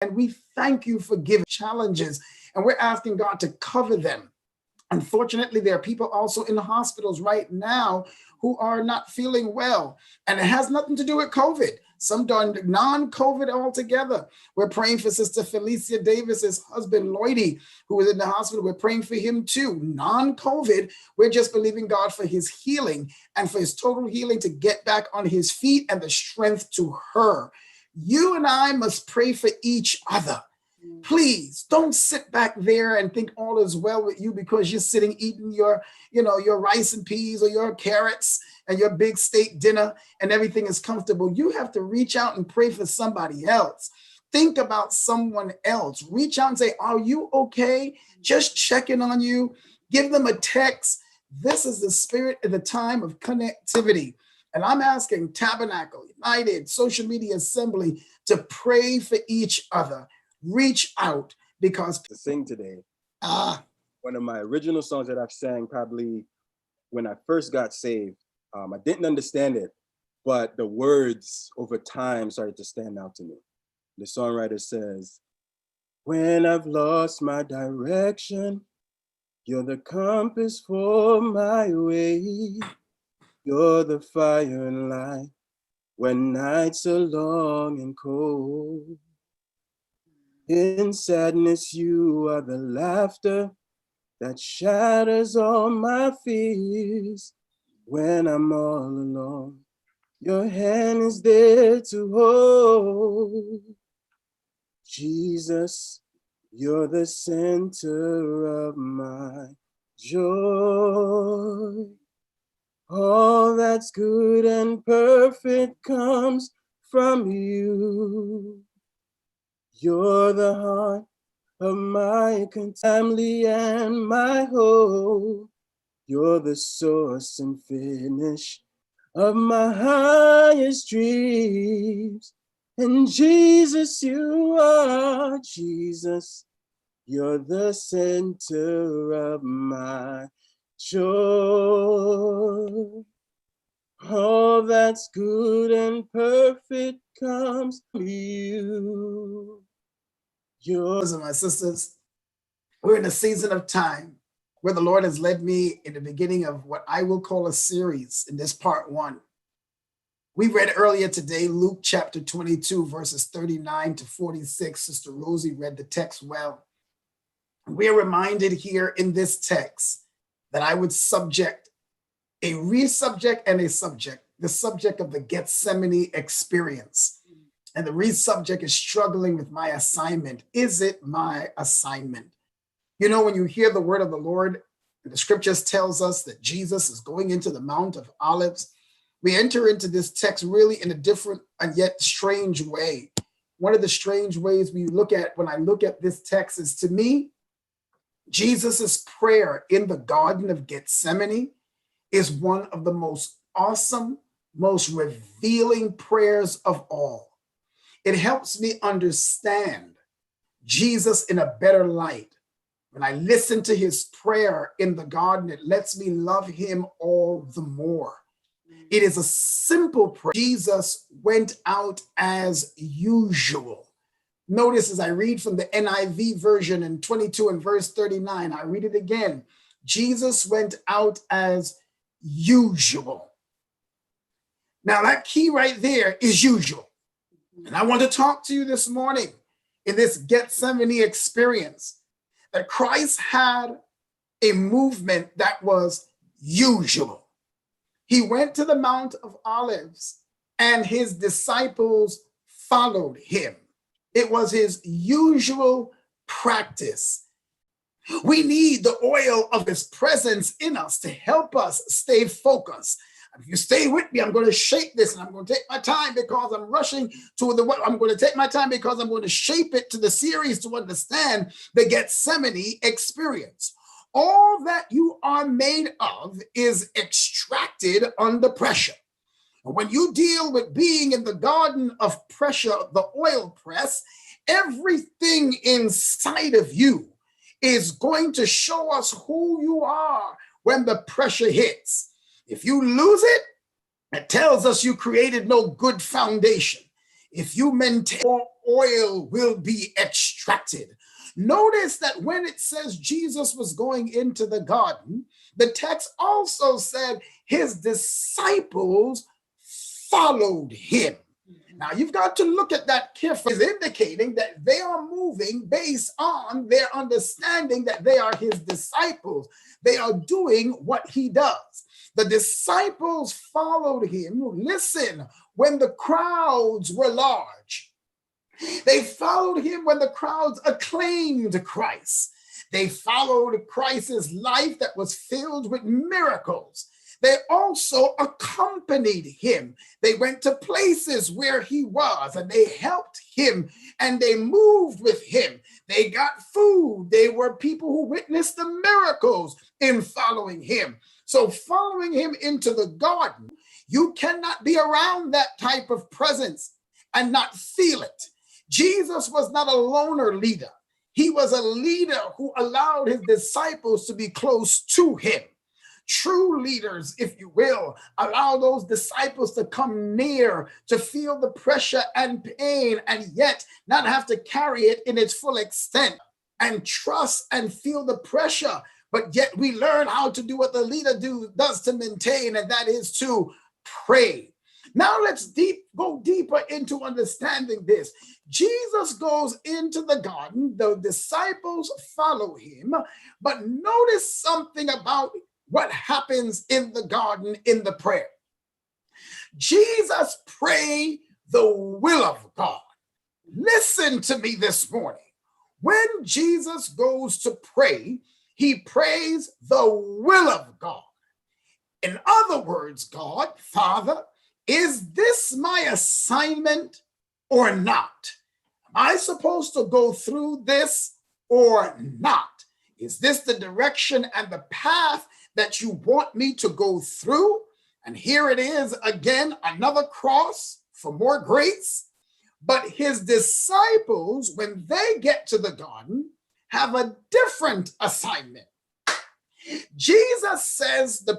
And we thank you for giving challenges, and we're asking God to cover them. Unfortunately, there are people also in the hospitals right now who are not feeling well, and it has nothing to do with COVID. Some done non-COVID altogether. We're praying for Sister Felicia Davis's husband, Lloydie, who was in the hospital. We're praying for him too. Non-COVID, we're just believing God for his healing and for his total healing to get back on his feet and the strength to her. You and I must pray for each other. Please don't sit back there and think all is well with you because you're sitting eating your rice and peas or your carrots and your big steak dinner and everything is comfortable. You have to reach out and pray for somebody else. Think about someone else. Reach out and say, are you okay? Just checking on you. Give them a text. This is the spirit of the time of connectivity. And I'm asking Tabernacle, United, Social Media Assembly to pray for each other. Reach out, because to sing today. One of my original songs that I've sang probably when I first got saved. I didn't understand it, but the words over time started to stand out to me. The songwriter says, when I've lost my direction, you're the compass for my way. You're the fire and light when nights are long and cold. In sadness, you are the laughter that shatters all my fears. When I'm all alone, your hand is there to hold. Jesus, you're the center of my joy. All that's good and perfect comes from you. You're the heart of my family and my hope. You're the source and finish of my highest dreams. And Jesus, you are Jesus. You're the center of my joy. All that's good and perfect comes from you. Brothers and my sisters, we're in a season of time where the Lord has led me in the beginning of what I will call a series in this part 1. We read earlier today, Luke chapter 22, verses 39 to 46. Sister Rosie read the text well. We're reminded here in this text that I would subject a resubject and a subject, the subject of the Gethsemane experience. And the resubject is struggling with my assignment. Is it my assignment? You know, when you hear the word of the Lord, the scriptures tells us that Jesus is going into the Mount of Olives. We enter into this text really in a different and yet strange way. One of the strange ways when I look at this text is, to me, Jesus's prayer in the Garden of Gethsemane is one of the most awesome, most revealing prayers of all. It helps me understand Jesus in a better light. When I listen to his prayer in the garden, it lets me love him all the more. It is a simple prayer. Jesus went out as usual. Notice as I read from the NIV version in 22 and verse 39, I read it again. Jesus went out as usual. Now that key right there is usual. And I want to talk to you this morning in this Gethsemane experience that Christ had a movement that was usual. He went to the Mount of Olives and his disciples followed him. It was his usual practice. We need the oil of his presence in us to help us stay focused. If you stay with me, I'm going to shape this, and I'm going to take my time because I'm rushing to I'm going to take my time because I'm going to shape it to the series to understand the Gethsemane experience. All that you are made of is extracted under pressure. When you deal with being in the garden of pressure, the oil press, everything inside of you is going to show us who you are when the pressure hits. If you lose it, it tells us you created no good foundation. If you maintain, more oil will be extracted. Notice that when it says Jesus was going into the garden, the text also said his disciples followed him. Now you've got to look at that carefully. It's indicating that they are moving based on their understanding that they are his disciples. They are doing what he does. The disciples followed him. Listen, when the crowds were large. They followed him when the crowds acclaimed Christ. They followed Christ's life that was filled with miracles. They also accompanied him. They went to places where he was and they helped him and they moved with him. They got food. They were people who witnessed the miracles in following him. So following him into the garden, you cannot be around that type of presence and not feel it. Jesus was not a loner leader. He was a leader who allowed his disciples to be close to him. True leaders, if you will, allow those disciples to come near, to feel the pressure and pain, and yet not have to carry it in its full extent, and trust and feel the pressure. But yet we learn how to do what the leader does to maintain, and that is to pray. Now let's go deeper into understanding this. Jesus goes into the garden, the disciples follow him, but notice something about what happens in the garden in the prayer. Jesus prayed the will of God. Listen to me this morning. When Jesus goes to pray, he prays the will of God. In other words, God, Father, is this my assignment or not? Am I supposed to go through this or not? Is this the direction and the path that you want me to go through? And here it is again, another cross for more grace. But his disciples, when they get to the garden, have a different assignment. Jesus says the